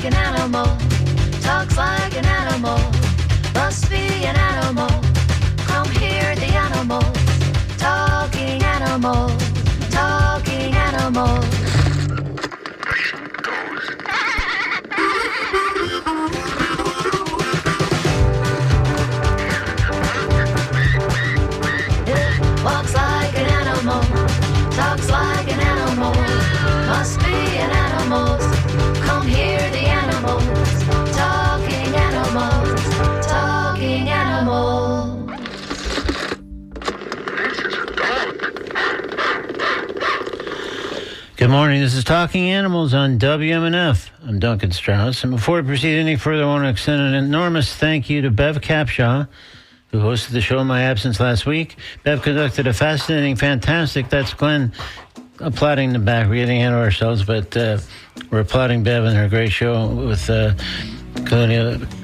like an animal, talks like an animal, must be an animal. Come hear the animals, talking animals, talking animals. Walks like an animal, talks like an animal, must be an animal. Come hear the animals, talking animals, talking animals. Good morning, this is Talking Animals on WMNF. I'm Duncan Strauss, and before we proceed any further, I want to extend an enormous thank you to Bev Capshaw, who hosted the show in my absence last week. Bev conducted a fascinating, fantastic, that's Glenn applauding the back. We're getting ahead of ourselves, but we're applauding Bev and her great show with a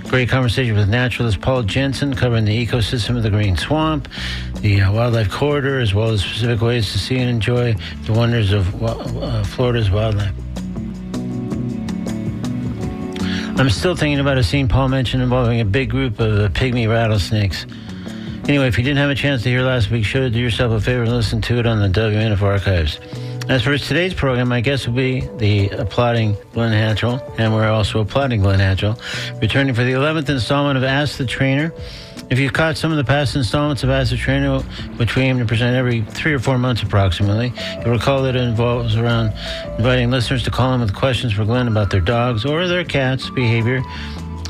great conversation with naturalist Paul Jensen covering the ecosystem of the Green Swamp, the wildlife corridor, as well as specific ways to see and enjoy the wonders of Florida's wildlife. I'm still thinking about a scene Paul mentioned involving a big group of pygmy rattlesnakes. Anyway, if you didn't have a chance to hear last week's show, do yourself a favor and listen to it on the WMNF archives. As for today's program, my guest will be the applauding Glenn Hatchell, and we're also applauding Glenn Hatchell, returning for the 11th installment of Ask the Trainer. If you've caught some of the past installments of Ask the Trainer, which we aim to present every 3 or 4 months approximately, you'll recall that it involves around inviting listeners to call in with questions for Glenn about their dogs or their cats' behavior.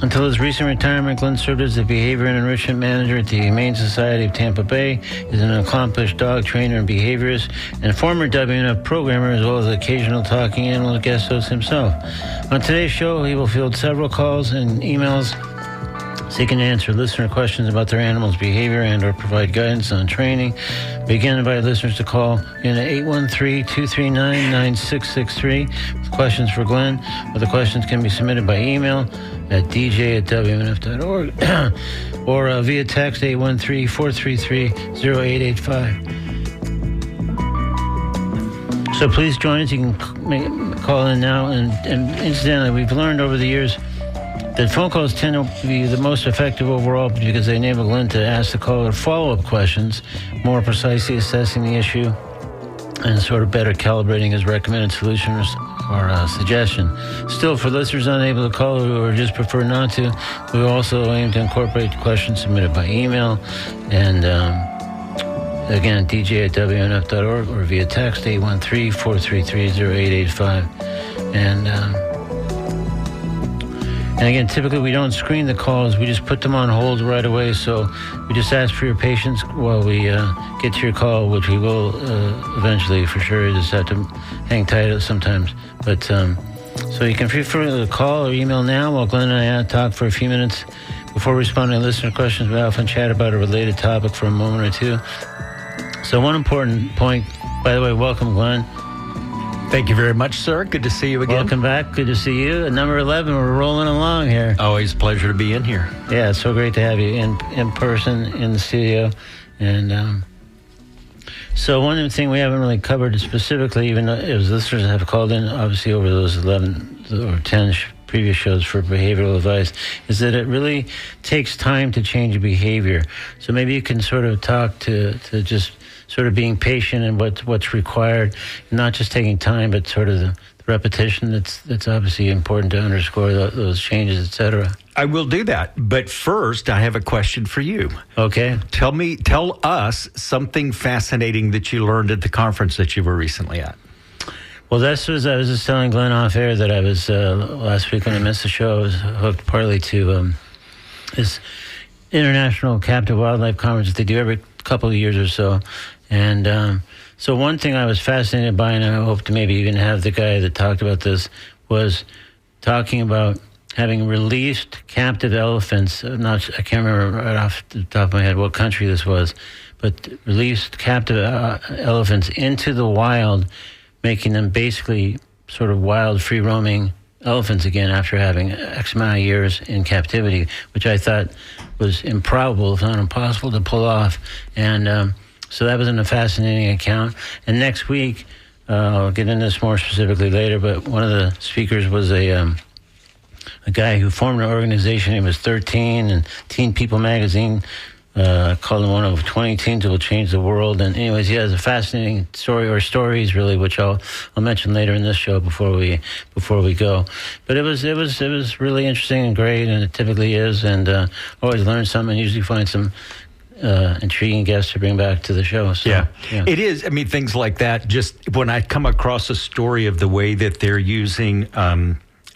Until his recent retirement, Glenn served as the Behavior and Enrichment Manager at the Humane Society of Tampa Bay. He's an accomplished dog trainer and behaviorist and former WMNF programmer, as well as occasional Talking Animals guest host himself. On today's show, he will field several calls and emails seeking to answer listener questions about their animals' behavior and or provide guidance on training. We again invite listeners to call in at 813-239-9663 with questions for Glenn, or the questions can be submitted by email at dj@wmnf.org or via text 813-433-0885. So please join us. You can call in now. And incidentally, we've learned over the years that phone calls tend to be the most effective overall because they enable Glenn to ask the caller follow-up questions, more precisely assessing the issue and sort of better calibrating his recommended solution or suggestion. Still, for listeners unable to call or just prefer not to, we also aim to incorporate questions submitted by email and again, dj@wmnf.org or via text 813-433-0885. And again, typically we don't screen the calls. We just put them on hold right away. So we just ask for your patience while we get to your call, which we will eventually for sure. You just have to hang tight sometimes. But so you can feel free to call or email now while Glenn and I talk for a few minutes before responding to listener questions. We often chat about a related topic for a moment or two. So one important point, by the way, welcome, Glenn. Thank you very much, sir. Good to see you again. Welcome back. Good to see you. At number 11, we're rolling along here. Always a pleasure to be in here. Yeah, it's so great to have you in person in the studio. And so one thing we haven't really covered specifically, even though as listeners have called in, obviously over those 11 or 10 previous shows for behavioral advice, is that it really takes time to change a behavior. So maybe you can sort of talk to just sort of being patient and what's required, not just taking time, but sort of the repetition that's obviously important to underscore those changes, et cetera. I will do that. But first, I have a question for you. Okay. Tell us something fascinating that you learned at the conference that you were recently at. Well, I was just telling Glenn off air that I was, last week when I missed the show, I was hooked partly to this international captive wildlife conference that they do every couple of years or so. And so one thing I was fascinated by, and I hope to maybe even have the guy that talked about this, was talking about having released captive elephants. I can't remember right off the top of my head what country this was, but released captive elephants into the wild, making them basically sort of wild, free-roaming elephants again after having X amount of years in captivity, which I thought was improbable, if not impossible, to pull off. And so that was a fascinating account. And next week, I'll get into this more specifically later, but one of the speakers was a a guy who formed an organization. He was 13, and Teen People magazine called him one of 20 teens who will change the world. And anyways, he has a fascinating story, or stories really, which I'll mention later in this show before we go. But it was really interesting and great, and it typically is. And always learn something. Usually find some intriguing guests to bring back to the show. So, yeah, it is. I mean, things like that. Just when I come across a story of the way that they're using,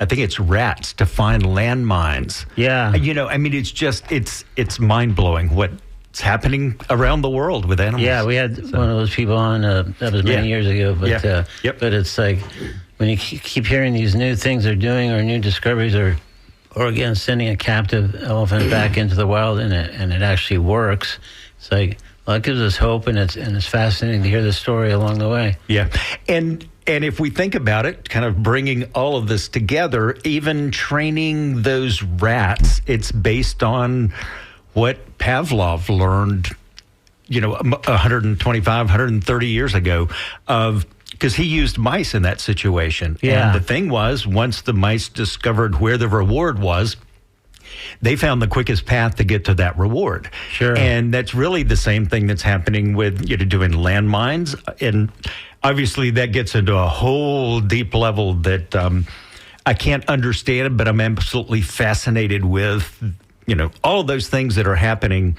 I think it's rats to find landmines. Yeah. I mean, it's mind blowing what's happening around the world with animals. Yeah, we had one of those people on that was many years ago. But but it's like when you keep hearing these new things they're doing, or new discoveries, or again sending a captive elephant back into the wild, and it actually works. It's like, well, it gives us hope, and it's fascinating to hear the story along the way. Yeah, and if we think about it, kind of bringing all of this together, even training those rats, it's based on what Pavlov learned, 125, 130 years ago, because he used mice in that situation. Yeah. And the thing was, once the mice discovered where the reward was, they found the quickest path to get to that reward. Sure. And that's really the same thing that's happening with doing landmines. And obviously that gets into a whole deep level that I can't understand, but I'm absolutely fascinated with, all of those things that are happening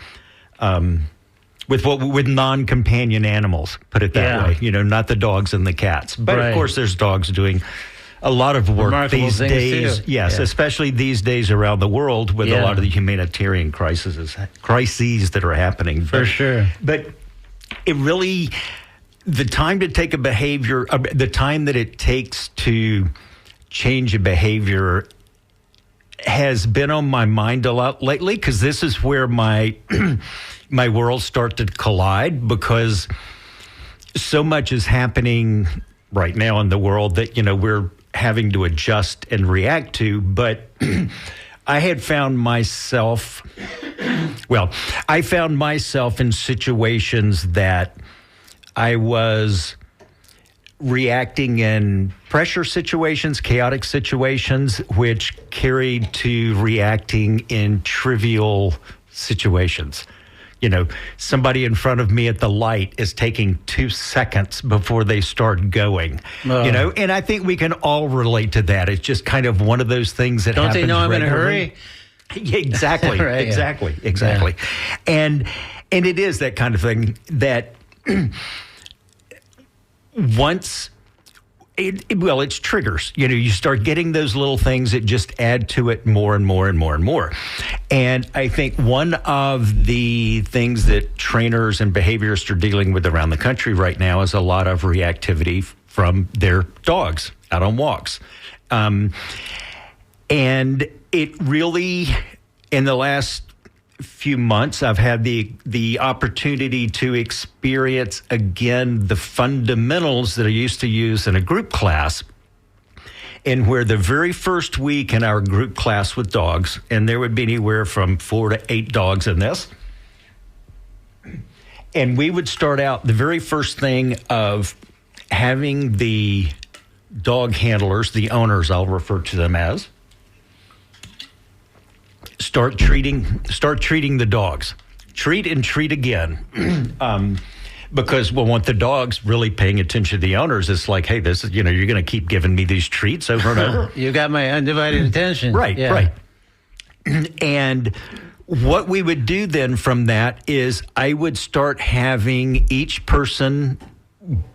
with non-companion animals, put it that way. Not the dogs and the cats. But of course there's dogs doing a lot of work Remarkable these days. too. Yes, especially these days around the world with a lot of the humanitarian crises that are happening. For sure. But it really, the time to take a behavior, the time that it takes to change a behavior has been on my mind a lot lately, because this is where my my worlds start to collide, because so much is happening right now in the world that, we're having to adjust and react to. But I had found myself, in situations that I was reacting in pressure situations, chaotic situations, which carried to reacting in trivial situations. Somebody in front of me at the light is taking 2 seconds before they start going. And I think we can all relate to that. It's just kind of one of those things that Don't happens they know I'm in a regularly. hurry? Exactly. Right, exactly. yeah. Exactly. And it is that kind of thing that once it's triggers. You start getting those little things that just add to it more and more and more and more. And I think one of the things that trainers and behaviorists are dealing with around the country right now is a lot of reactivity from their dogs out on walks. And it really, in the last few months, I've had the opportunity to experience again the fundamentals that I used to use in a group class, and where the very first week in our group class with dogs, and there would be anywhere from 4 to 8 dogs in this, and we would start out the very first thing of having the dog handlers, the owners, I'll refer to them as, start treating the dogs. Treat and treat again. Because we want the dogs really paying attention to the owners. It's like, hey, this is, you're going to keep giving me these treats over and over. You got my undivided attention. Right, yeah. right. And what we would do then from that is I would start having each person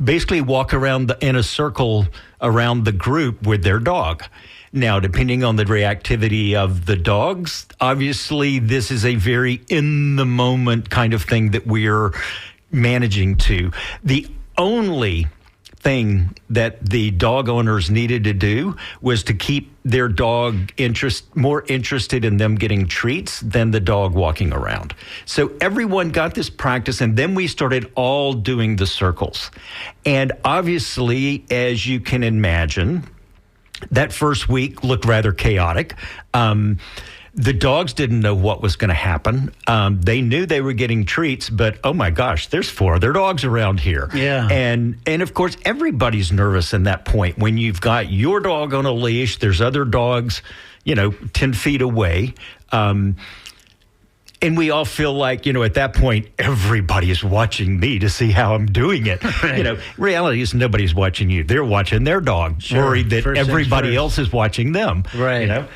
basically walk around in a circle around the group with their dog. Now, depending on the reactivity of the dogs, obviously this is a very in-the-moment kind of thing that we're managing to. The only thing that the dog owners needed to do was to keep their dog more interested in them getting treats than the dog walking around. So everyone got this practice, and then we started all doing the circles. And obviously, as you can imagine, that first week looked rather chaotic. The dogs didn't know what was going to happen. They knew they were getting treats, but oh my gosh, there's 4 other dogs around here. Yeah. And of course, everybody's nervous in that point. When you've got your dog on a leash, there's other dogs, 10 feet away. And we all feel like, at that point, everybody is watching me to see how I'm doing it. Right. Reality is nobody's watching you. They're watching their dog, worried that everybody else is watching them. Right.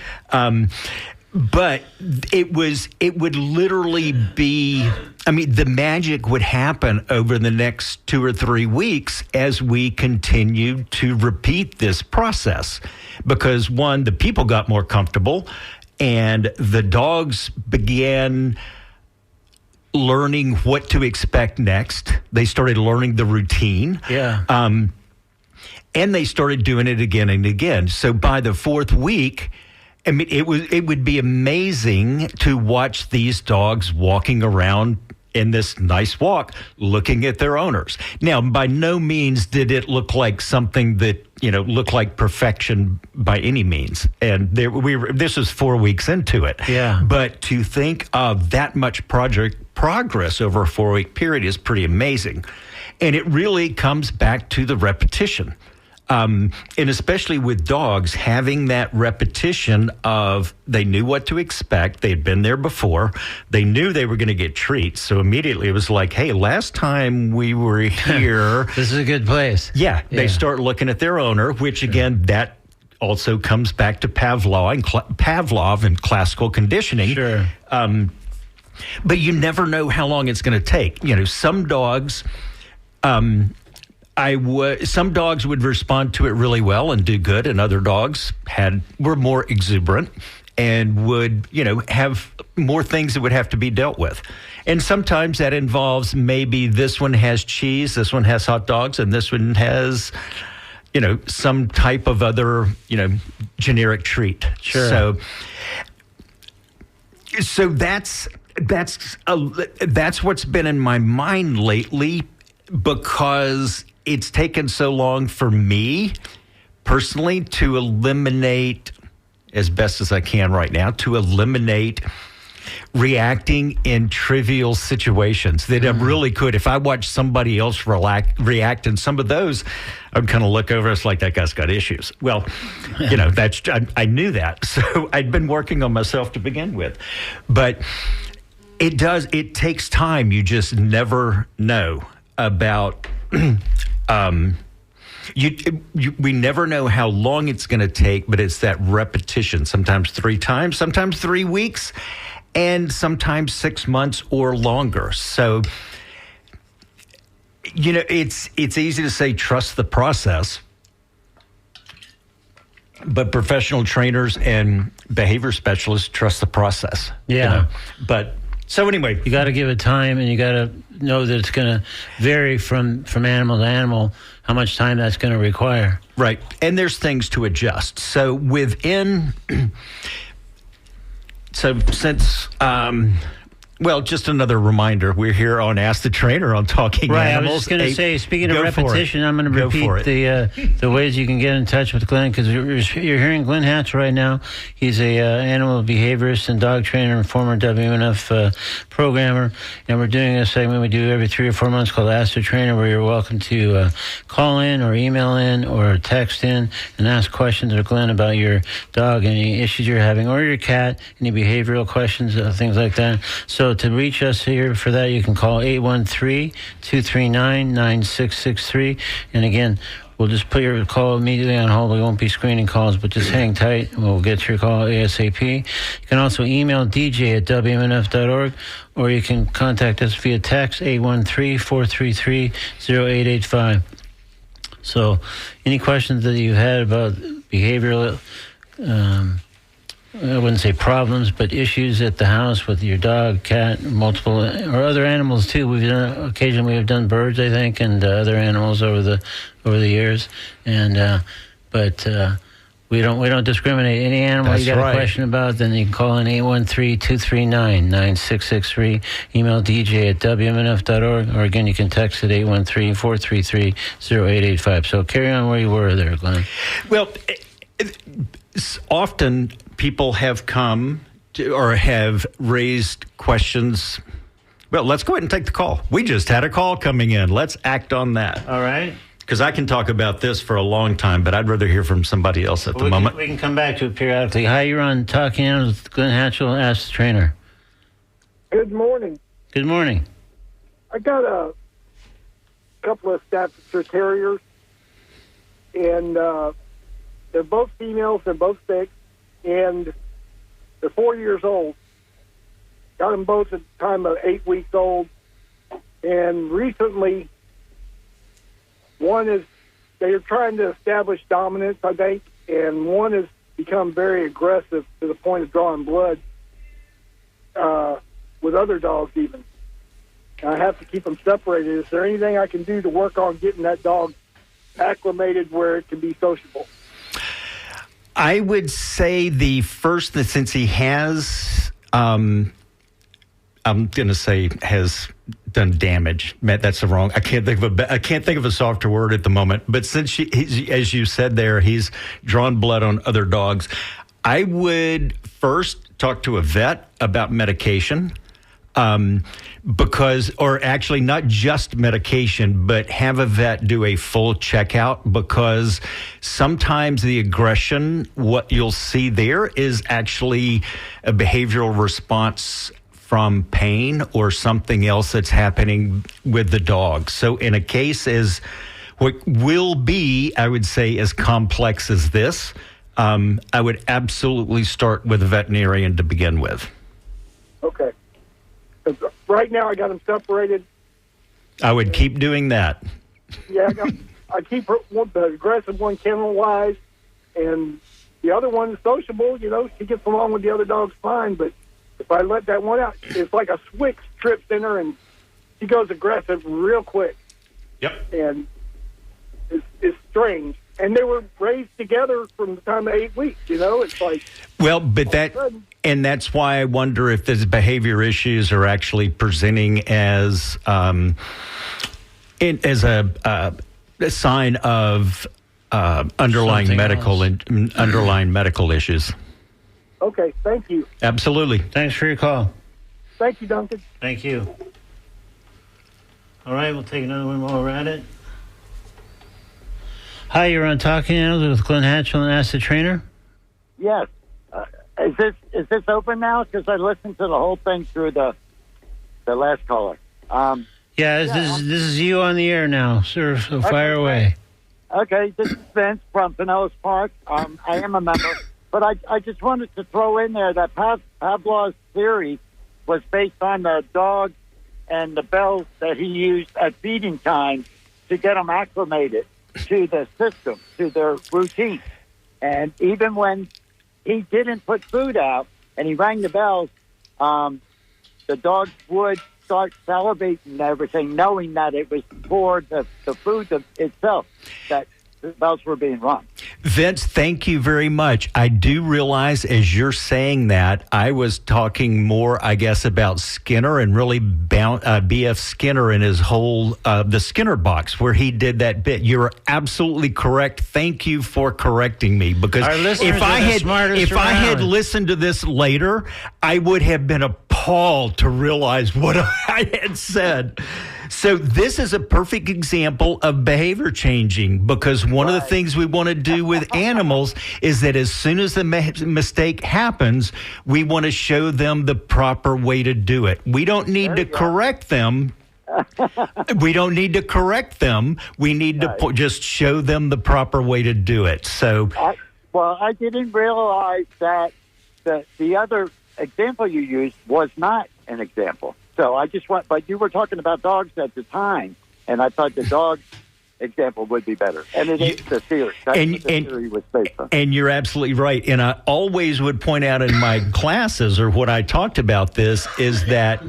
But it would literally be, the magic would happen over the next 2 or 3 weeks as we continued to repeat this process. Because one, the people got more comfortable, and the dogs began learning what to expect next. They started learning the routine. Yeah. And they started doing it again and again. So by the 4th week, it would be amazing to watch these dogs walking around in this nice walk, looking at their owners. Now, by no means did it look like something that, looked like perfection by any means. And this was 4 weeks into it. Yeah. But to think of that much progress over a 4-week period is pretty amazing. And it really comes back to the repetition. And especially with dogs, having that repetition of they knew what to expect. They had been there before. They knew they were going to get treats. So immediately it was like, hey, last time we were here. This is a good place. Yeah. They start looking at their owner, which again, that also comes back to Pavlov and classical conditioning. Sure. But you never know how long it's going to take. Some dogs... some dogs would respond to it really well and do good, and other dogs were more exuberant and would, have more things that would have to be dealt with. And sometimes that involves maybe this one has cheese, this one has hot dogs, and this one has, some type of other, generic treat. Sure. So that's what's been in my mind lately, because it's taken so long for me personally to eliminate, as best as I can right now, to eliminate reacting in trivial situations that I really could. If I watch somebody else react in some of those, I'd kind of look over. It's like, that guy's got issues. Well, I knew that. So I'd been working on myself to begin with. But it takes time. You just never know about... we never know how long it's going to take, but it's that repetition, sometimes 3 times, sometimes 3 weeks, and sometimes 6 months or longer. So, it's easy to say, trust the process, but professional trainers and behavior specialists trust the process. Yeah. But so anyway, you got to give it time, and you got to know that it's going to vary from animal to animal, how much time that's going to require. Right. And there's things to adjust. So since just another reminder, we're here on Ask the Trainer on Talking Animals. Right, I was just going to say, speaking of repetition, I'm going to repeat the ways you can get in touch with Glenn, because you're hearing Glenn Hatchell right now. He's a animal behaviorist and dog trainer and former WMNF programmer, and we're doing a segment we do every 3 or 4 months called Ask the Trainer, where you're welcome to call in or email in or text in and ask questions to Glenn about your dog, any issues you're having, or your cat, any behavioral questions, things like that. So to reach us here for that, you can call 813-239-9663. And again, we'll just put your call immediately on hold. We won't be screening calls, but just hang tight, and we'll get your call ASAP. You can also email dj@wmnf.org, or you can contact us via text 813-433-0885. So any questions that you've had about behavioral I wouldn't say problems, but issues at the house with your dog, cat, multiple, or other animals too. Occasionally we have done birds, I think, and other animals over the years. And but we don't discriminate. Any animal That's you got right. a question about, then you can call in 813-239-9663. Email dj@wmnf.org, or again you can text at 813-433-0885. So carry on where you were there, Glenn. Well, often people have come to, or have raised questions. Well, let's go ahead and take the call. We just had a call coming in. Let's act on that. All right. Because I can talk about this for a long time, but I'd rather hear from somebody else at the moment. We can come back to it periodically. Hi, you're on Talking Animals with Glenn Hatchell. Ask the trainer. Good morning. Good morning. I got a couple of Staffordshire Terriers, and they're both females. They're both fixed, and they're 4 years old. Got them both at the time of 8 weeks old, and recently, they're trying to establish dominance, I think, and one has become very aggressive to the point of drawing blood with other dogs even. I have to keep them separated. Is there anything I can do to work on getting that dog acclimated where it can be sociable? I would say the first, since he has, I'm going to say has done damage. That's the wrong. I can't think of a softer word at the moment. But since as you said there, he's drawn blood on other dogs. I would first talk to a vet about medication. Or actually not just medication, but have a vet do a full checkout, because sometimes the aggression, what you'll see there is actually a behavioral response from pain or something else that's happening with the dog. So in a case as what will be, I would say, as complex as this, I would absolutely start with a veterinarian to begin with. Okay. Right now, I got them separated. I would keep doing that. Yeah, I keep the aggressive one kennel-wise, and the other one is sociable. You know, she gets along with the other dogs fine, but if I let that one out, it's like a switch trips in her, and she goes aggressive real quick. Yep. And it's strange. And they were raised together from the time of 8 weeks, you know? It's like... Well, but that's why I wonder if these behavior issues are actually presenting as a sign of underlying medical issues. Okay, thank you. Absolutely. Thanks for your call. Thank you, Duncan. Thank you. All right, we'll take another one while we're at it. Hi, you're on Talking Animals with Glenn Hatchell and Ask the Trainer. Yes. Is this open now? Because I listened to the whole thing through the last caller. This is you on the air now, sir. So fire away. Okay, this is Vince from Pinellas Park. I am a member, but I just wanted to throw in there that Pavlov's theory was based on the dog and the bells that he used at feeding time to get them acclimated to the system, to their routine. And even when he didn't put food out and he rang the bells, the dogs would start salivating and everything, knowing that it was for the food itself that the bells were being rung. Vince, thank you very much. I do realize as you're saying that, I was talking more, I guess, about Skinner and really B.F. Skinner and his whole, the Skinner box where he did that bit. You're absolutely correct. Thank you for correcting me, because if I had listened to this later, I would have been appalled to realize what I had said. So this is a perfect example of behavior changing, because one of the things we want to do with animals is that as soon as the mistake happens, we want to show them the proper way to do it. We don't need to correct them. We don't need to correct them. We need to just show them the proper way to do it. So, I didn't realize that the other example you used was not an example. So I just but you were talking about dogs at the time, and I thought the dog example would be better. And it is the theory. That's what the theory was based on. And you're absolutely right. And I always would point out in my classes, or what I talked about this, is that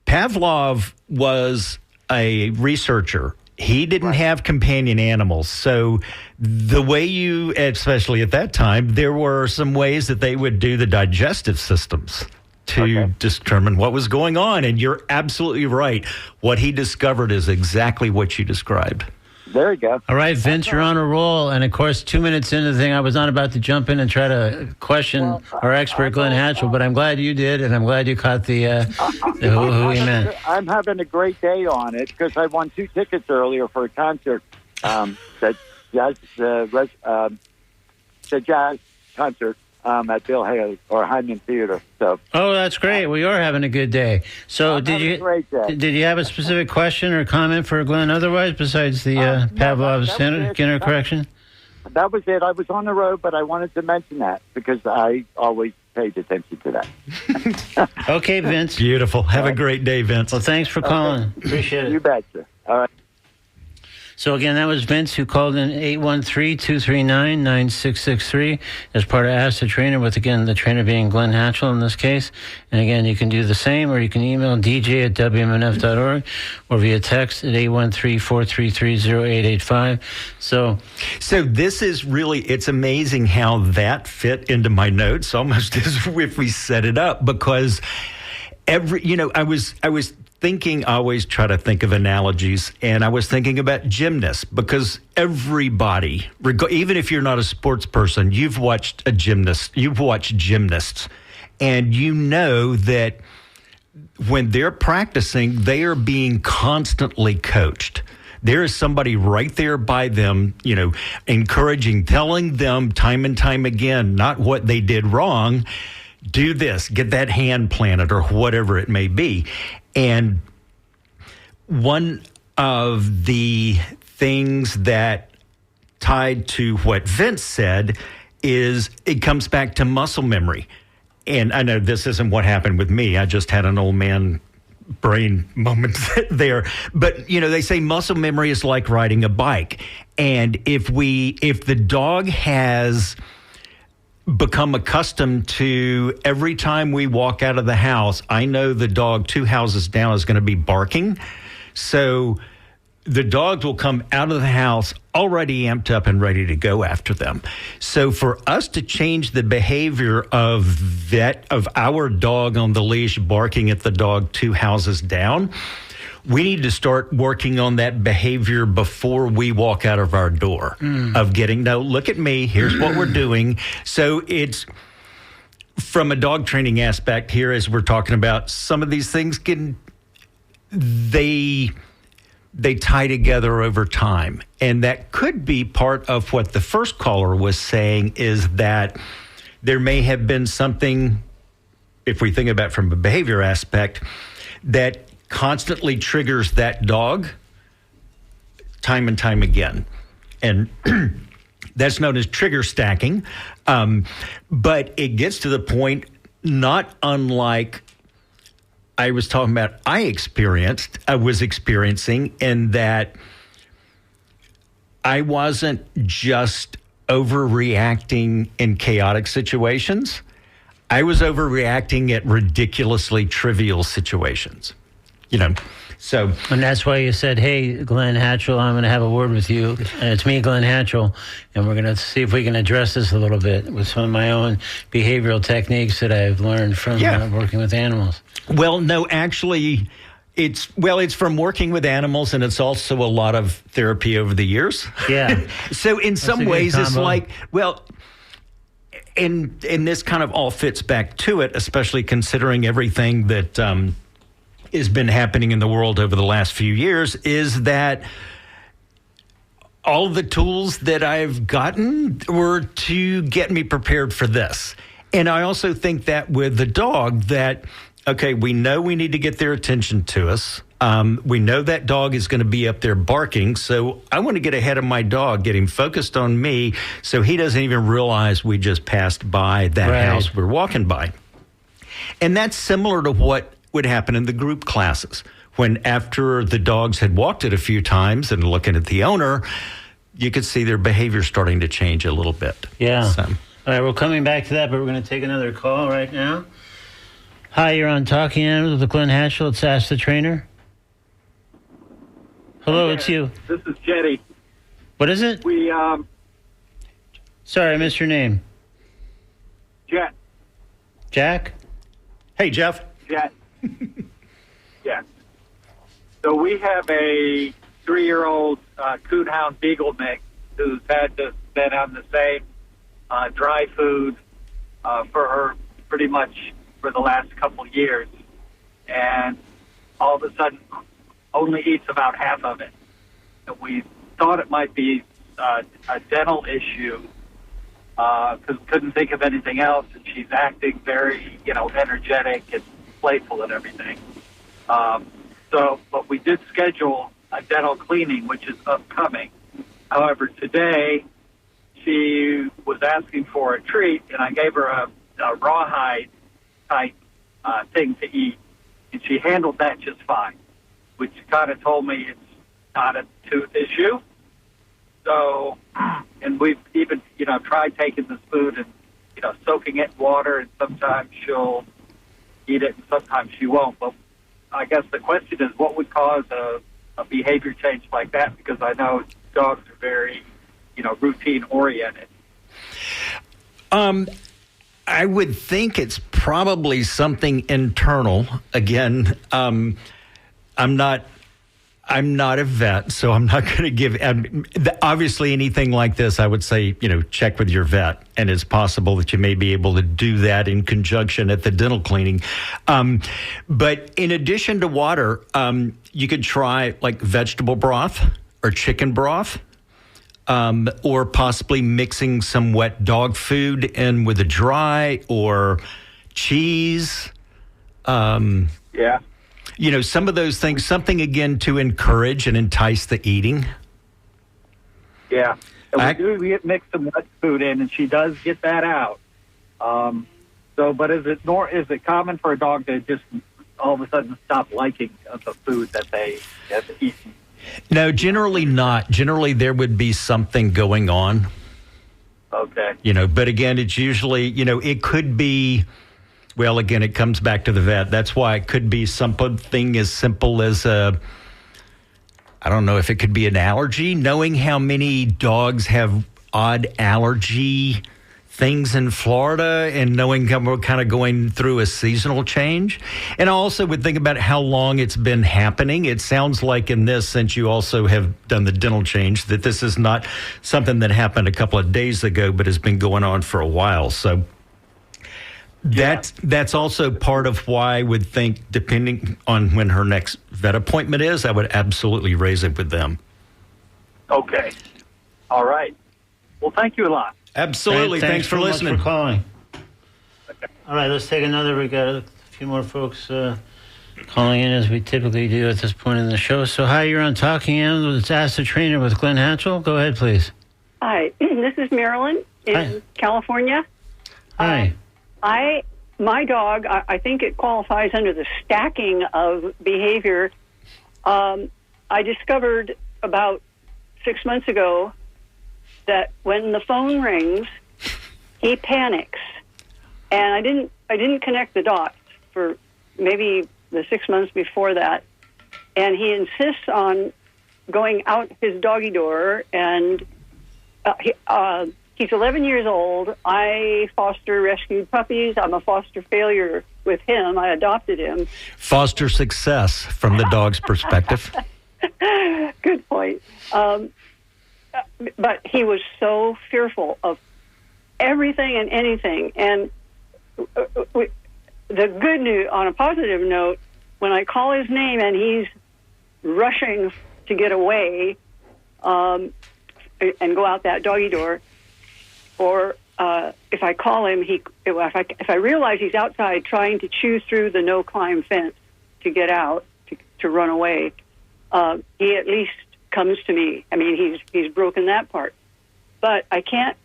Pavlov was a researcher. He didn't have companion animals. So the way especially at that time, there were some ways that they would do the digestive systems to determine what was going on. And you're absolutely right. What he discovered is exactly what you described. There you go. All right, Vince, you're on a roll. And, of course, 2 minutes into the thing, I was not about to jump in and try to question our expert, Glenn Hatchell, but I'm glad you did, and I'm glad you caught the who he meant. I'm having a great day on it because I won 2 tickets earlier for a concert the jazz concert at Bill Haley or Hyman Theater. So. Oh, that's great. We are having a good day. So, did you have a specific question or comment for Glenn otherwise besides the Pavlov's Skinner correction? That was it. I was on the road, but I wanted to mention that because I always paid attention to that. Okay, Vince. Beautiful. Have a great day, Vince. Well, thanks for calling. Appreciate it. You betcha. All right. So, again, that was Vince who called in 813-239-9663 as part of Ask the Trainer, with, again, the trainer being Glenn Hatchell in this case. And, again, you can do the same, or you can email dj@wmnf.org or via text at 813-433-0885. So this is really, it's amazing how that fit into my notes, almost as if we set it up, because I was thinking, I always try to think of analogies, and I was thinking about gymnasts, because everybody, even if you're not a sports person, you've watched gymnasts, and you know that when they're practicing, they are being constantly coached. There is somebody right there by them, encouraging, telling them time and time again, not what they did wrong, do this, get that hand planted, or whatever it may be. And one of the things that tied to what Vince said is it comes back to muscle memory. And I know this isn't what happened with me. I just had an old man brain moment there. But, they say muscle memory is like riding a bike. And if the dog has become accustomed to every time we walk out of the house, I know the dog 2 houses down is going to be barking. So the dogs will come out of the house already amped up and ready to go after them. So for us to change the behavior of our dog on the leash barking at the dog 2 houses down, we need to start working on that behavior before we walk out of our door of getting, no, look at me, here's what we're doing. So it's from a dog training aspect here, as we're talking about, some of these things they tie together over time. And that could be part of what the first caller was saying, is that there may have been something, if we think about it from a behavior aspect, that constantly triggers that dog time and time again. And that's known as trigger stacking. But it gets to the point, not unlike I was talking about I was experiencing, in that I wasn't just overreacting in chaotic situations. I was overreacting at ridiculously trivial situations. So. And that's why you said, hey, Glenn Hatchell, I'm going to have a word with you. And it's me, Glenn Hatchell, and we're going to see if we can address this a little bit with some of my own behavioral techniques that I've learned from working with animals. Well, no, actually, it's from working with animals, and it's also a lot of therapy over the years. Yeah. So in some ways, it's like, and this kind of all fits back to it, especially considering everything that has been happening in the world over the last few years, is that all of the tools that I've gotten were to get me prepared for this. And I also think that with the dog, that, okay, we know we need to get their attention to us. We know that dog is going to be up there barking, so I want to get ahead of my dog, get him focused on me, so he doesn't even realize we just passed by that house we're walking by. And that's similar to what would happen in the group classes, when after the dogs had walked it a few times and looking at the owner, you could see their behavior starting to change a little bit. Yeah. So. All right, we're coming back to that, but we're going to take another call right now. Hi, you're on Talking Animals with Glenn Hatchell. It's Ask the Trainer. Hello, it's you. This is Jetty. What is it? Sorry, I missed your name. Jet. Jack? Hey, Jeff. Jet. Yes. So we have a 3-year-old coonhound beagle mix who's had to been on the same dry food for her pretty much for the last couple of years, and all of a sudden only eats about half of it. And we thought it might be a dental issue because couldn't think of anything else, and she's acting very, energetic and playful and everything. But we did schedule a dental cleaning, which is upcoming. However, today she was asking for a treat, and I gave her a rawhide type thing to eat, and she handled that just fine, which kind of told me it's not a tooth issue. So, and we've even, tried taking this food and, soaking it in water, and sometimes she'll eat it and sometimes she won't. But I guess the question is, what would cause a behavior change like that? Because I know dogs are very, routine oriented. I would think it's probably something internal. Again, I'm not a vet, so I'm not going to give. Obviously, anything like this, I would say, check with your vet, and it's possible that you may be able to do that in conjunction at the dental cleaning. But in addition to water, you could try like vegetable broth or chicken broth. Or possibly mixing some wet dog food in with a dry or cheese. Yeah. Some of those things, something again to encourage and entice the eating. Yeah. And we mix some wet food in, and she does get that out. But is it common for a dog to just all of a sudden stop liking the food that they have eaten? No, generally not. Generally, there would be something going on. Okay. But again, it's usually, it could be, well, again, it comes back to the vet. That's why it could be something as simple as I don't know if it could be an allergy. Knowing how many dogs have odd allergy things in Florida and knowing we're kind of going through a seasonal change. And I also would think about how long it's been happening. It sounds like in this, since you also have done the dental change, that this is not something that happened a couple of days ago, but has been going on for a while. So that's also part of why I would think, depending on when her next vet appointment is, I would absolutely raise it with them. Okay. All right. Well, thank you a lot. Absolutely. Thanks for listening. Much for calling. Okay. All right, let's take another. We got a few more folks calling in as we typically do at this point in the show. So, hi, you're on Talking Animals. It's Ask the Trainer with Glenn Hatchell. Go ahead, please. Hi, this is Marilyn in California. Hi. My dog, I think it qualifies under the stacking of behavior. I discovered about 6 months ago that when the phone rings, he panics, and I didn't connect the dots for maybe the 6 months before that, and he insists on going out his doggy door, and he's 11 years old. I foster rescued puppies. I'm a foster failure with him. I adopted him. Foster success from the dog's perspective. Good point. But he was so fearful of everything and anything. And the good news, on a positive note, when I call his name and he's rushing to get away and go out that doggy door, or if I call him, if I realize he's outside trying to chew through the no-climb fence to get out, to run away, he at least comes to me. I mean, he's broken that part. But I can't...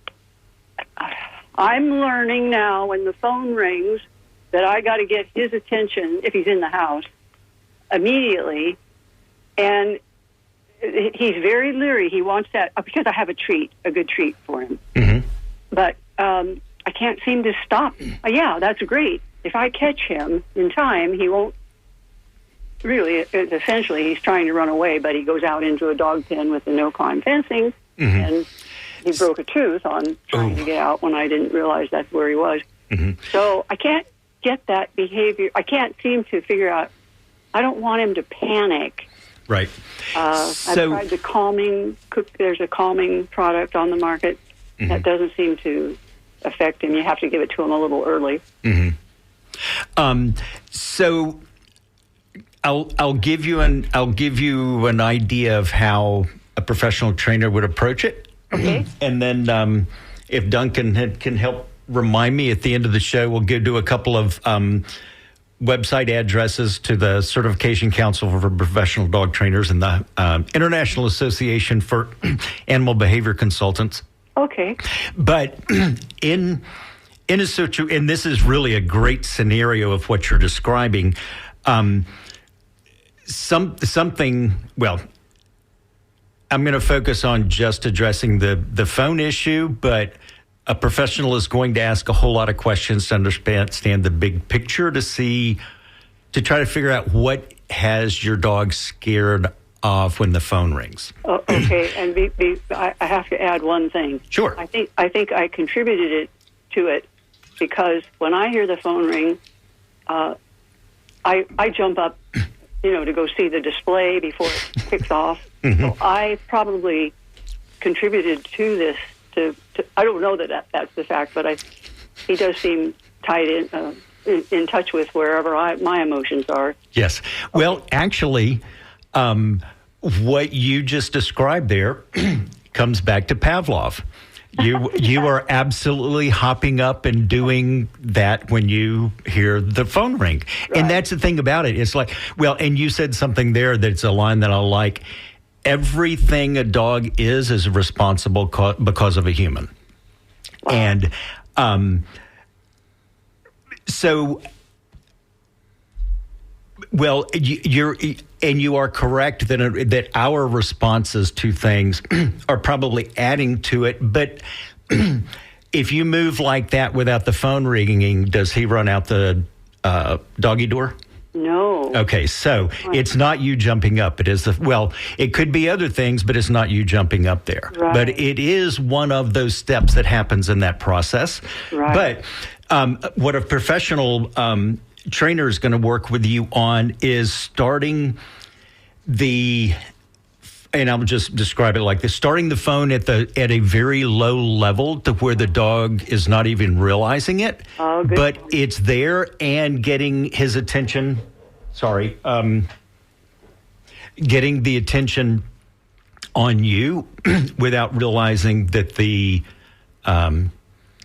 I'm learning now when the phone rings that I got to get his attention, if he's in the house, immediately. And he's very leery. He wants that, because I have a good treat for him. Mm-hmm. But I can't seem to stop. Yeah, that's great. If I catch him in time, he won't... Really, essentially, he's trying to run away, but he goes out into a dog pen with the no-climb fencing, and he broke a tooth on trying to get out when I didn't realize that's where he was. Mm-hmm. So I can't get that behavior. I can't seem to figure out. I don't want him to panic. Right. I've tried the calming. There's a calming product on the market that doesn't seem to affect him. You have to give it to him a little early. Mm-hmm. I'll give you an idea of how a professional trainer would approach it. Okay. And then if Duncan can help remind me at the end of the show, we'll do a couple of website addresses to the Certification Council for Professional Dog Trainers and the International Association for Animal Behavior Consultants. Okay. But in a situation, and this is really a great scenario of what you're describing, something, well, I'm going to focus on just addressing the phone issue, but a professional is going to ask a whole lot of questions to understand the big picture, to try to figure out what has your dog scared off when the phone rings. Okay, and I have to add one thing. Sure. I think I contributed to it because when I hear the phone ring, I jump up, to go see the display before it kicks off. Mm-hmm. So I probably contributed to this. I don't know that's the fact, but he does seem tied in touch with wherever my emotions are. Yes. Well, actually, what you just described there comes back to Pavlov. You are absolutely hopping up and doing that when you hear the phone ring. Right. And that's the thing about it. It's like, well, and you said something there that's a line that I like. Everything a dog is responsible because of a human. Wow. And so, well, you are correct that our responses to things are probably adding to it. But if you move like that without the phone ringing, does he run out the doggy door? No. Okay, so it's not you jumping up. It is it could be other things, but it's not you jumping up there. Right. But it is one of those steps that happens in that process. Right. But what a professional trainer is going to work with you on is starting and I'll just describe it like this: starting the phone at a very low level to where the dog is not even realizing it, but it's there, and getting his attention. Getting the attention on you without realizing that the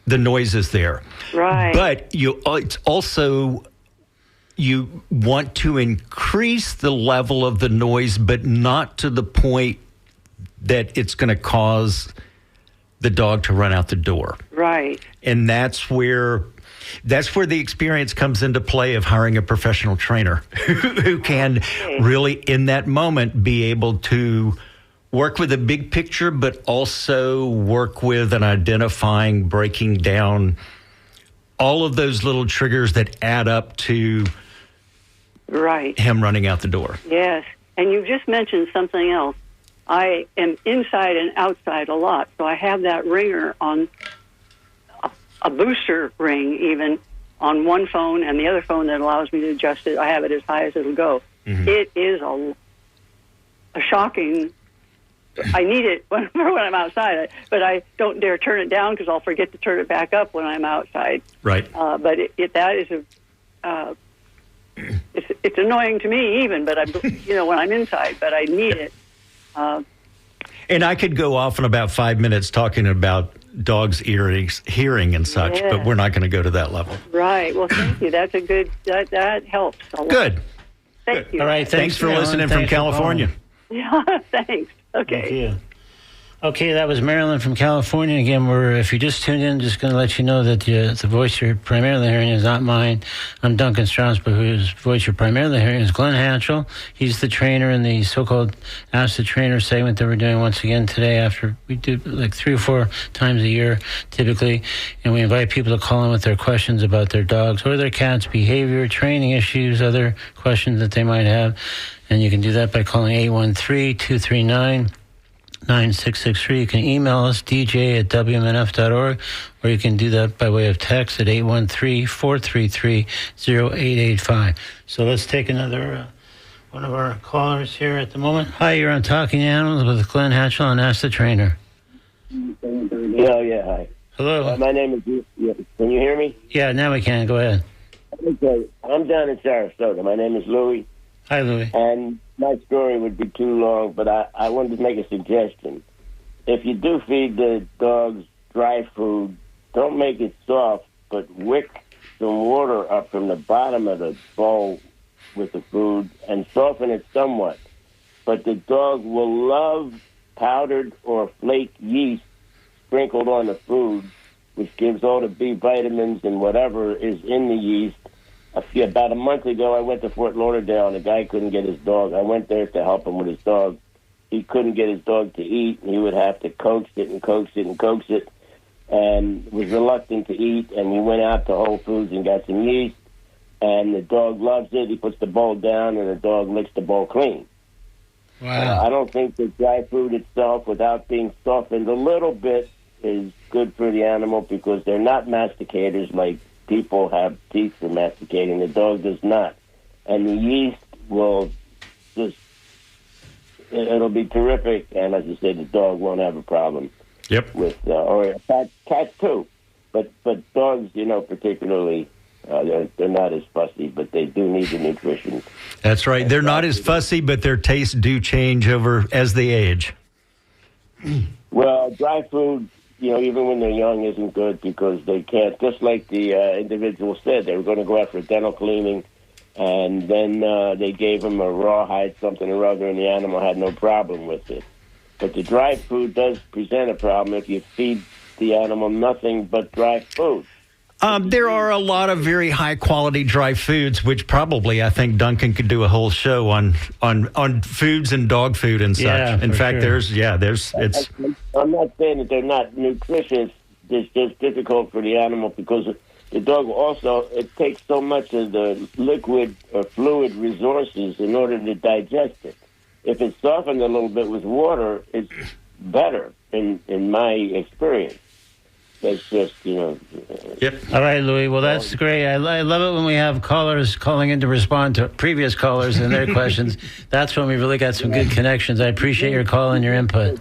noise is there. Right. But it's also. You want to increase the level of the noise, but not to the point that it's going to cause the dog to run out the door. Right. And that's where the experience comes into play of hiring a professional trainer who can really, in that moment, be able to work with a big picture, but also work with an identifying, breaking down all of those little triggers that add up to him running out the door. Yes. And you just mentioned something else. I am inside and outside a lot, so I have that ringer on a booster ring even on one phone, and the other phone that allows me to adjust it, I have it as high as it'll go. Mm-hmm. It is a shocking... I need it when I'm outside, but I don't dare turn it down because I'll forget to turn it back up when I'm outside. Right. But that is it's annoying to me even, but when I'm inside, but I need it. And I could go off in about 5 minutes talking about dogs' hearing and such, but we're not going to go to that level. Right. Well, thank you. That's a good. That helps a lot. Good. Thank you. All right. Thanks for listening from California. Yeah. Thanks. Okay. Thank you. Okay, that was Marilyn from California. Again, if you just tuned in, just going to let you know that the voice you're primarily hearing is not mine. I'm Duncan Strasberg, whose voice you're primarily hearing is Glenn Hatchell. He's the trainer in the so-called Ask the Trainer segment that we're doing once again today. After we do like 3 or 4 times a year, typically, and we invite people to call in with their questions about their dogs or their cats' behavior, training issues, other questions that they might have. And you can do that by calling 813-239-9663. You can email us, dj@wmnf.org, or you can do that by way of text at 813-433-0885. So let's take another one of our callers here at the moment. Hi, you're on Talking Animals with Glenn Hatchell on Ask the Trainer. Yeah, hi. Hello. My name is... Can you hear me? Yeah, now we can. Go ahead. Okay. I'm down in Sarasota. My name is Louie. Hi, Louie. And my story would be too long, but I wanted to make a suggestion. If you do feed the dogs dry food, don't make it soft, but wick some water up from the bottom of the bowl with the food and soften it somewhat. But the dog will love powdered or flake yeast sprinkled on the food, which gives all the B vitamins and whatever is in the yeast. About a month ago, I went to Fort Lauderdale, and a guy couldn't get his dog. I went there to help him with his dog. He couldn't get his dog to eat, and he would have to coax it and coax it and coax it, and was reluctant to eat. And we went out to Whole Foods and got some yeast, and the dog loves it. He puts the bowl down, and the dog licks the bowl clean. Wow. I don't think the dry food itself, without being softened a little bit, is good for the animal because they're not masticators like people have teeth for masticating. The dog does not. And the yeast will just, it'll be terrific. And as I say, the dog won't have a problem. Yep. With, or cats too. But dogs, particularly, they're not as fussy, but they do need the nutrition. That's right. They're not as fussy, but their tastes do change over as they age. Well, dry food, even when they're young, isn't good because they can't. Just like the individual said, they were going to go out for dental cleaning, and then they gave them a rawhide, something or other, and the animal had no problem with it. But the dry food does present a problem if you feed the animal nothing but dry food. There are a lot of very high quality dry foods, which probably I think Duncan could do a whole show on foods and dog food and such. Yeah, in fact, sure. it's. I'm not saying that they're not nutritious. It's just difficult for the animal because the dog also, it takes so much of the liquid or fluid resources in order to digest it. If it's softened a little bit with water, it's better in my experience. That's just, Yep. All right, Louie. Well, that's great. I love it when we have callers calling in to respond to previous callers and their questions. That's when we really got some good connections. I appreciate your call and your input.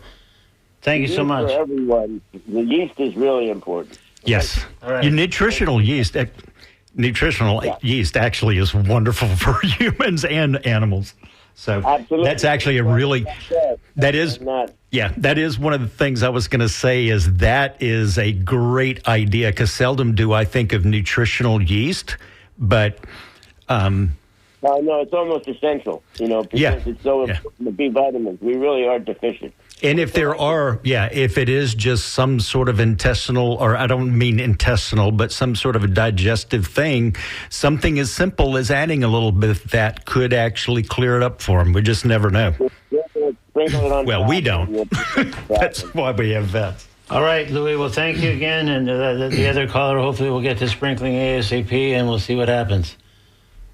Thank you so much. For everyone, the yeast is really important. Yes. All right. Your nutritional yeast actually is wonderful for humans and animals. So Absolutely. that's actually that is one of the things I was going to say is that is a great idea because seldom do I think of nutritional yeast, but no, it's almost essential, because it's so important, the B vitamins. We really are deficient. And if if it is just some sort of intestinal, or I don't mean intestinal, but some sort of a digestive thing, something as simple as adding a little bit of that could actually clear it up for them. We just never know. Well, we don't. That's why we have vets. All right, Louie. Well, thank you again. And the other caller, hopefully we'll get to sprinkling ASAP, and we'll see what happens.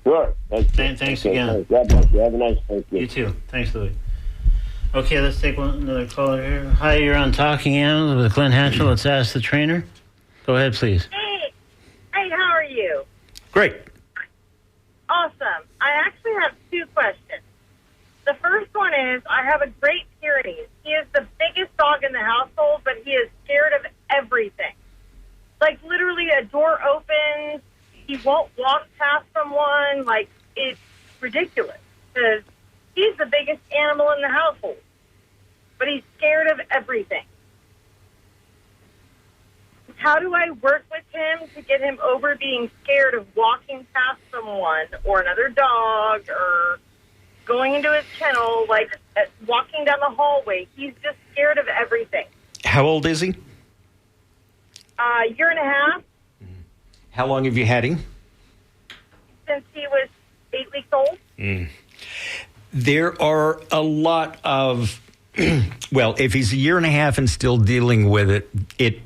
Sure. Thanks again. God bless you. Have a nice day. You too. Thanks, Louie. Okay, let's take another caller here. Hi, you're on Talking Animals with Glenn Hatchell. Let's ask the trainer. Go ahead, please. Hey, how are you? Great. Awesome. I actually have two questions. The first one is, I have a Great Pyrenees. He is the biggest dog in the household, but he is scared of everything. Like, literally, a door opens, he won't walk past someone. Like, it's ridiculous. Because he's the biggest animal in the household, but he's scared of everything. How do I work with him to get him over being scared of walking past someone or another dog or going into his kennel, like walking down the hallway? He's just scared of everything. How old is he? A year and a half. How long have you had him? Since he was 8 weeks old. There are a lot of, well, if he's a year and a half and still dealing with it,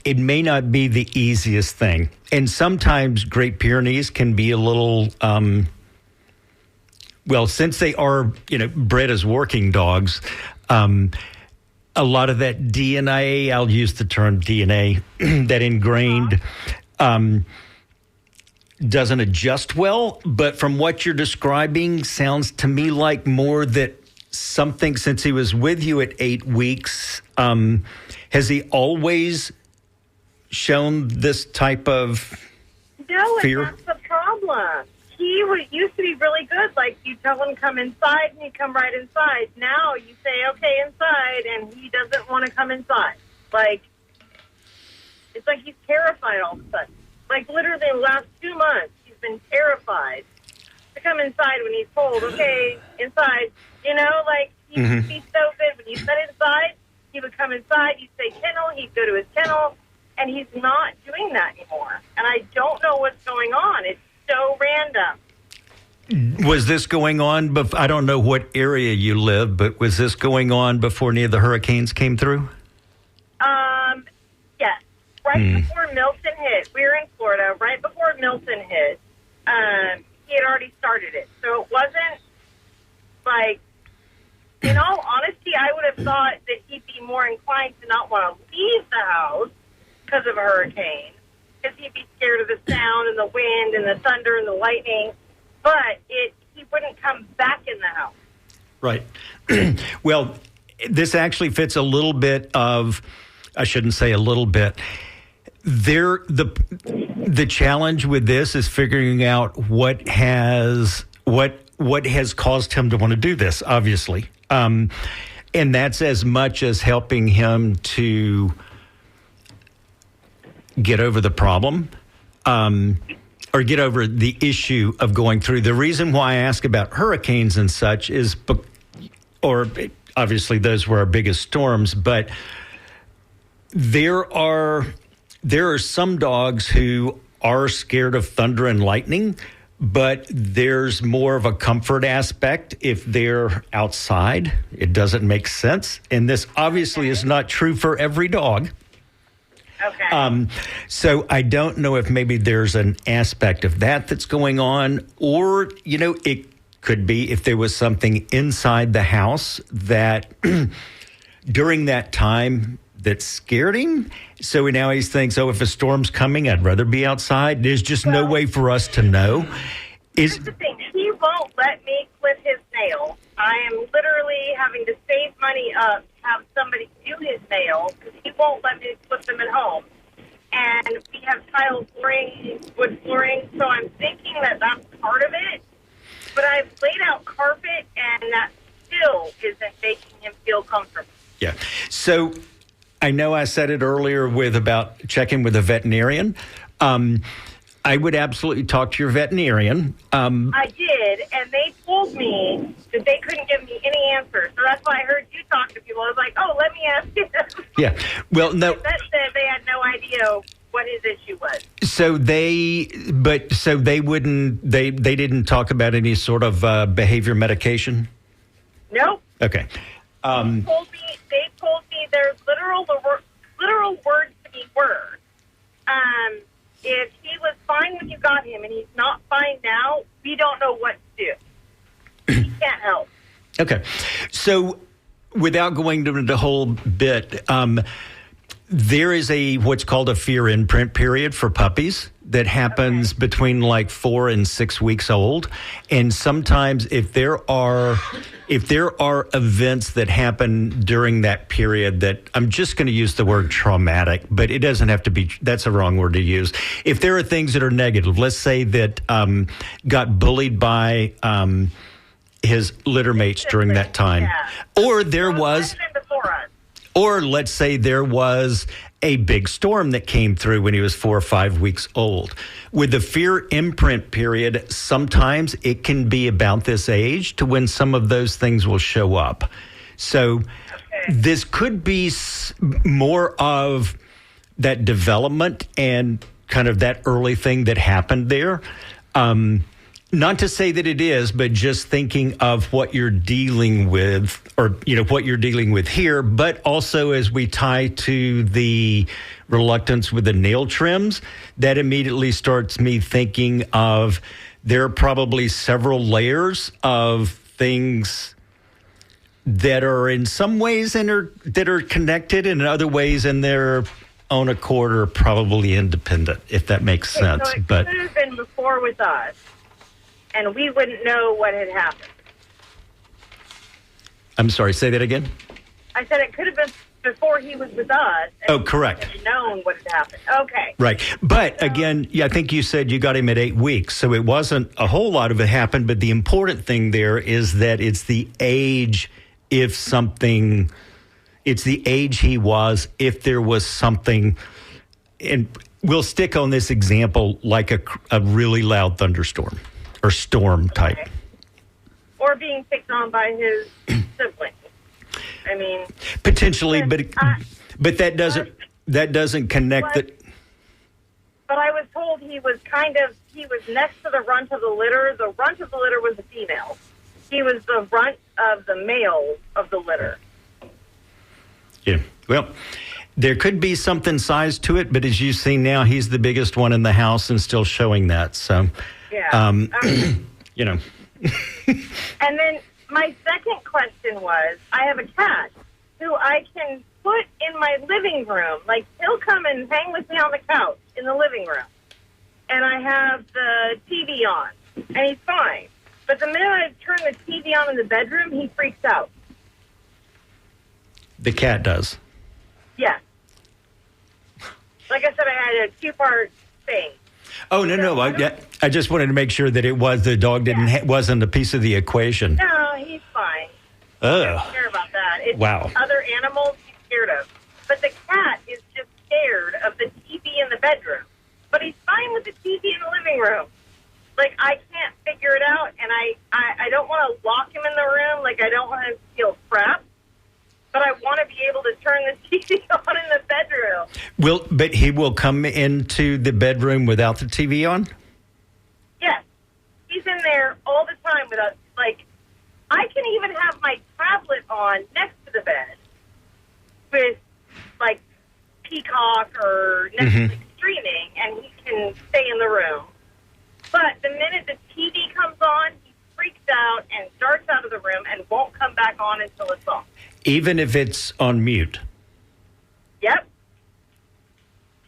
it may not be the easiest thing. And sometimes Great Pyrenees can be a little, well, since they are, bred as working dogs, a lot of that DNA, I'll use the term DNA, that ingrained, doesn't adjust well, but from what you're describing, sounds to me like more that something, since he was with you at 8 weeks, has he always shown this type of No, fear? and that's the problem. He used to be really good. Like, you tell him come inside, and he'd come right inside. Now you say, okay, inside, and he doesn't want to come inside. Like, it's like he's terrified all of a sudden. Like, literally the last 2 months, he's been terrified to come inside when he's told, okay, inside. You know, like, he used to be so good. When you said inside, he would come inside. You'd say kennel. He'd go to his kennel. And he's not doing that anymore. And I don't know what's going on. It's so random. Was this going on? I don't know what area you live, but was this going on before any of the hurricanes came through? Yes. Right before Milton hit. We were in Florida. Right before Milton hit, he had already started it. So it wasn't like, in all honesty, I would have thought that he'd be more inclined to not want to leave the house because of a hurricane, because he'd be scared of the sound and the wind and the thunder and the lightning, but he wouldn't come back in the house. Right. Well, this actually fits a little bit of, I shouldn't say a little bit. The challenge with this is figuring out what has caused him to want to do this, obviously. And that's as much as helping him to get over the problem or get over the issue of going through. The reason why I ask about hurricanes and such is, or obviously those were our biggest storms, but there are some dogs who are scared of thunder and lightning, but there's more of a comfort aspect if they're outside. It doesn't make sense. And this obviously is not true for every dog. Okay. So I don't know if maybe there's an aspect of that's going on, or, it could be if there was something inside the house that during that time that scared him. So now he thinks, if a storm's coming, I'd rather be outside. There's just no way for us to know. Here's the thing. He won't let me clip his nails. I am literally having to save money up to have somebody do his nails because he won't let me clip them at home. And we have tile flooring, wood flooring, so I'm thinking that that's part of it. But I've laid out carpet, and that still isn't making him feel comfortable. Yeah. So I know I said it earlier about checking with a veterinarian. I would absolutely talk to your veterinarian. I did, and they told me that they couldn't give me any answers. So that's why I heard you talk to people. I was like, let me ask you. Yeah. Well, no. That said, they had no idea what his issue was. So they didn't talk about any sort of behavior medication? Nope. Okay. They told me there's literal words to me were. If he was fine when you got him and he's not fine now, we don't know what to do. He can't help. Okay. So without going into the whole bit, there is what's called a fear imprint period for puppies that happens between like 4 and 6 weeks old. And sometimes if there are events that happen during that period that, I'm just going to use the word traumatic, but it doesn't have to be, that's a wrong word to use. If there are things that are negative, let's say that got bullied by his litter mates during that time, or or let's say there was a big storm that came through when he was 4 or 5 weeks old. With the fear imprint period, sometimes it can be about this age to when some of those things will show up. So this could be more of that development and kind of that early thing that happened there. Not to say that it is, but just thinking of what you're dealing with, or, what you're dealing with here, but also as we tie to the reluctance with the nail trims, that immediately starts me thinking of there are probably several layers of things that are in some ways that are connected, and in other ways in their own accord are probably independent, if that makes sense. So it could have been before with us, and we wouldn't know what had happened. I'm sorry, say that again? I said it could have been before he was with us. Oh, correct. Had known what had happened. Okay. Right. But again, I think you said you got him at 8 weeks, so it wasn't a whole lot of it happened. But the important thing there is that it's the age, it's the age he was, if there was something, and we'll stick on this example like a really loud thunderstorm or storm type. Okay. Or being picked on by his siblings. I mean, potentially, but that doesn't connect the. But I was told he was next to the runt of the litter. The runt of the litter was the female. He was the runt of the male of the litter. Yeah. Well, there could be something size to it, but as you see now, he's the biggest one in the house and still showing that. So, yeah. You know. And then my second question was, I have a cat who I can put in my living room. Like, he'll come and hang with me on the couch in the living room. And I have the TV on, and he's fine. But the minute I turn the TV on in the bedroom, he freaks out. The cat does. Yes. Like I said, I had a two-part thing. Oh, no. I just wanted to make sure that it was the dog wasn't a piece of the equation. No, he's fine. Oh. I don't care about that. It's Wow. other animals he's scared of. But the cat is just scared of the TV in the bedroom. But he's fine with the TV in the living room. Like, I can't figure it out, and I don't want to lock him in the room. Like, I don't want him to feel trapped. But I want to be able to turn the TV on in the bedroom. But he will come into the bedroom without the TV on? Yes. He's in there all the time without, like, I can even have my tablet on next to the bed with, like, Peacock or Netflix streaming, and he can stay in the room. But the minute the TV comes on, he freaks out and darts out of the room and won't come back on until it's off. Even if it's on mute? Yep.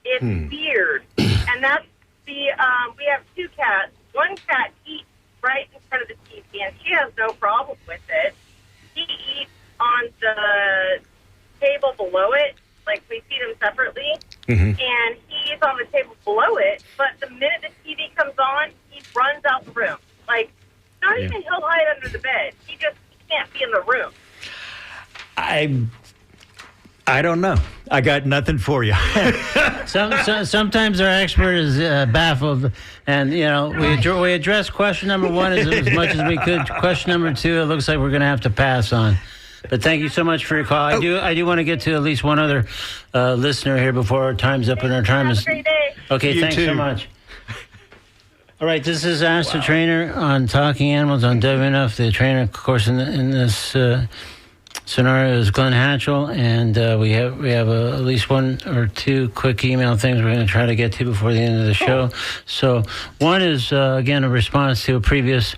It's weird. And that's we have two cats. One cat eats right in front of the TV, and she has no problem with it. He eats on the table below it, like we feed him separately, and he's on the table below it, but the minute the TV comes on, he runs out the room. Like, not even he'll hide under the bed. He can't be in the room. I don't know. I got nothing for you. Sometimes our expert is baffled, and we addressed question number one as much as we could. Question number two, it looks like we're going to have to pass on. But thank you so much for your call. I do want to get to at least one other listener here before our time's up, and our time is. Have a great day. Okay, thanks so much. All right, this is Ask the Trainer on Talking Animals on WMNF. The trainer, of course, in this scenario is Glenn Hatchell, and we have at least one or two quick email things we're going to try to get to before the end of the show. So one is, again, a response to a previous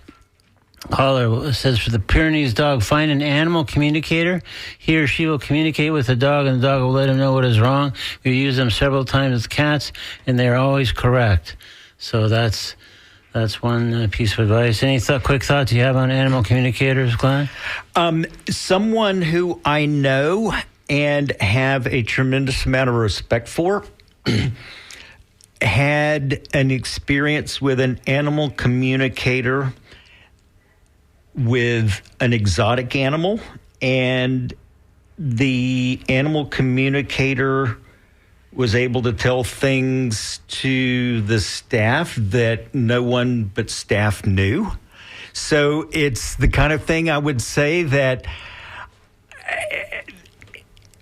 caller. It says, for the Pyrenees dog, find an animal communicator. He or she will communicate with the dog, and the dog will let him know what is wrong. We use them several times with cats, and they're always correct. So that's one piece of advice. Any quick thoughts you have on animal communicators, Glenn? Someone who I know and have a tremendous amount of respect for had an experience with an animal communicator with an exotic animal, and the animal communicator was able to tell things to the staff that no one but staff knew. So it's the kind of thing I would say that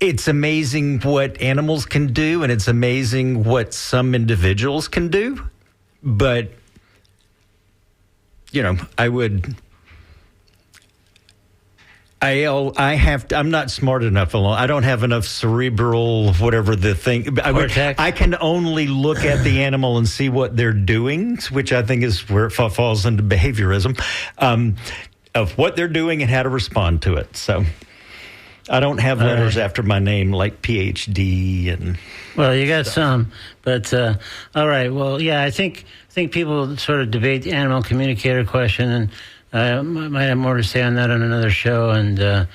it's amazing what animals can do, and it's amazing what some individuals can do. But, I'm not smart enough alone. I don't have enough cerebral, whatever the thing. I can only look at the animal and see what they're doing, which I think is where it falls into behaviorism, of what they're doing and how to respond to it. So I don't have letters after my name like PhD and. Well, you got some, but all right. Well, yeah, I think people sort of debate the animal communicator question, and I might have more to say on that on another show. And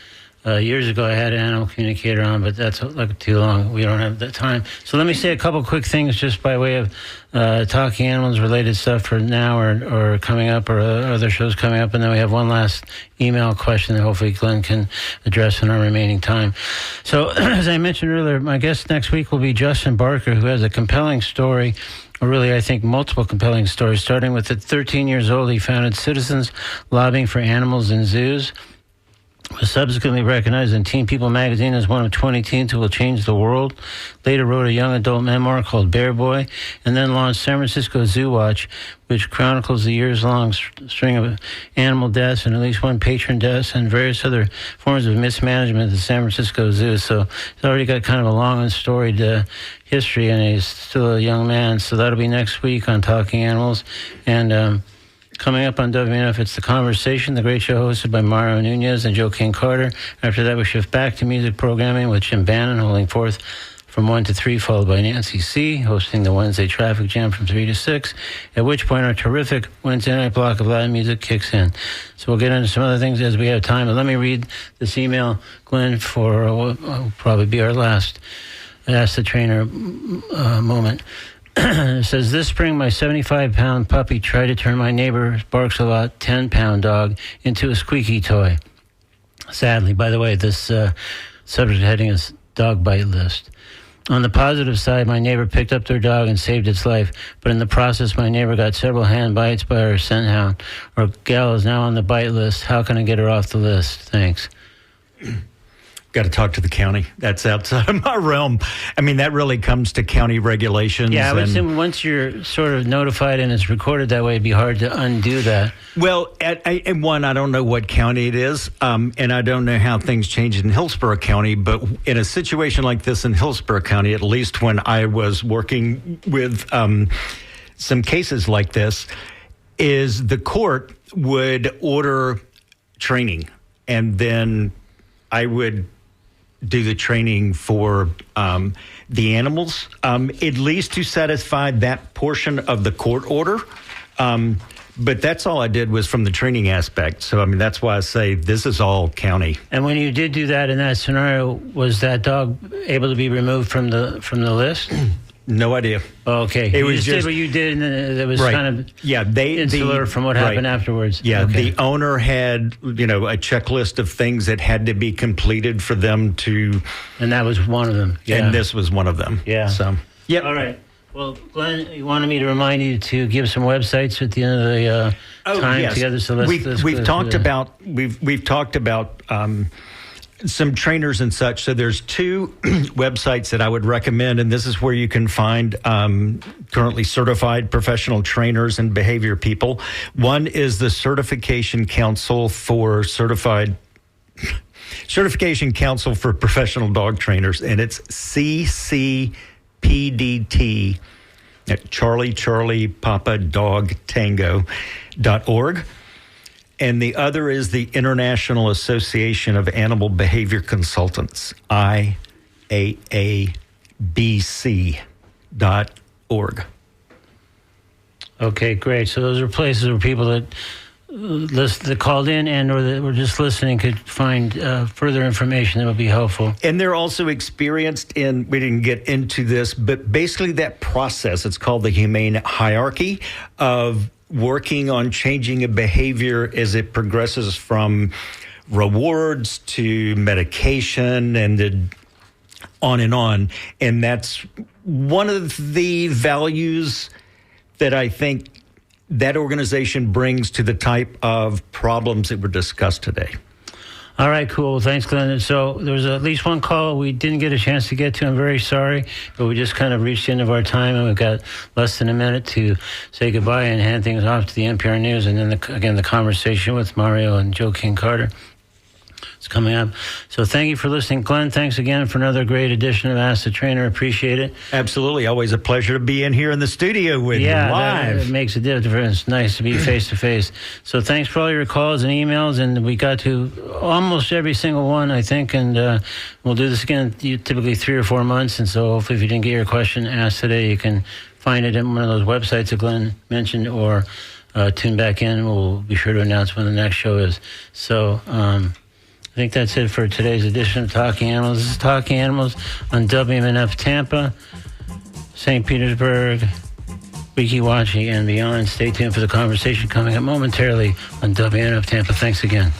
Years ago, I had an animal communicator on, but that's like too long. We don't have that time. So let me say a couple quick things just by way of talking animals related stuff for now or coming up, or other shows coming up. And then we have one last email question that hopefully Glenn can address in our remaining time. So as I mentioned earlier, my guest next week will be Justin Barker, who has a compelling story, or really, I think, multiple compelling stories. Starting with at 13 years old, he founded Citizens Lobbying for Animals in Zoos, was subsequently recognized in Teen People magazine as one of 20 teens who will change the world. Later wrote a young adult memoir called Bear Boy, and then launched San Francisco Zoo Watch, which chronicles the years-long string of animal deaths and at least one patron death and various other forms of mismanagement at the San Francisco Zoo. So he's already got kind of a long and storied history, and he's still a young man. So that'll be next week on Talking Animals. And coming up on WMNF, it's The Conversation, the great show hosted by Mario Nunez and Joe King Carter. After that, we shift back to music programming with Jim Bannon holding forth from 1 to 3, followed by Nancy C., hosting the Wednesday Traffic Jam from 3 to 6, at which point our terrific Wednesday night block of Latin music kicks in. So we'll get into some other things as we have time. But let me read this email, Glenn, for what will probably be our last Ask the Trainer moment. It says, this spring, my 75-pound puppy tried to turn my neighbor barks a lot 10-pound dog into a squeaky toy. Sadly, by the way, this subject heading is dog bite list. On the positive side, my neighbor picked up their dog and saved its life, but in the process, my neighbor got several hand bites by our scent hound. Our gal is now on the bite list. How can I get her off the list? Thanks. Got to talk to the county. That's outside of my realm. I mean, that really comes to county regulations. Yeah, I would assume once you're sort of notified and it's recorded that way, it'd be hard to undo that. Well, and one, I don't know what county it is, and I don't know how things change in Hillsborough County, but in a situation like this in Hillsborough County, at least when I was working with some cases like this, is the court would order training, and then I would do the training for the animals, at least to satisfy that portion of the court order. But that's all I did was from the training aspect. So, I mean, that's why I say this is all county. And when you did do that in that scenario, was that dog able to be removed from the list? No idea. Okay. It was just did what you did, and it was right. kind of insular from what happened afterwards. Yeah, okay. The owner had, a checklist of things that had to be completed for them to... And that was one of them. Yeah. And this was one of them. Yeah. So, yeah. All right. Well, Glenn, you wanted me to remind you to give some websites at the end of the time yes. together. So we've talked about some trainers and such. So there's 2 websites that I would recommend, and this is where you can find currently certified professional trainers and behavior people. One is the Certification Council for Professional Dog Trainers, and it's CCPDT at Charlie Papa Dog Tango.org. And the other is the International Association of Animal Behavior Consultants, IAABC.org. Okay, great. So those are places where people that called in and or that were just listening could find further information that would be helpful. And they're also experienced in, we didn't get into this, but basically that process, it's called the humane hierarchy of working on changing a behavior as it progresses from rewards to medication and on and on. And that's one of the values that I think that organization brings to the type of problems that were discussed today. All right, cool. Thanks, Glenn. So there was at least one call we didn't get a chance to get to. I'm very sorry, but we just kind of reached the end of our time, and we've got less than a minute to say goodbye and hand things off to the NPR News. And then, the conversation with Mario and Joe King Carter is coming up. So thank you for listening. Glenn, thanks again for another great edition of Ask the Trainer. Appreciate it. Absolutely. Always a pleasure to be in here in the studio with you live. It makes a difference. Nice to be face-to-face. So thanks for all your calls and emails, and we got to almost every single one, I think, and we'll do this again typically 3 or 4 months, and so hopefully if you didn't get your question asked today, you can find it in one of those websites that Glenn mentioned, or tune back in. We'll be sure to announce when the next show is. So, I think that's it for today's edition of Talking Animals. This is Talking Animals on WMNF Tampa, St. Petersburg, Weeki Wachee, and beyond. Stay tuned for the conversation coming up momentarily on WMNF Tampa. Thanks again.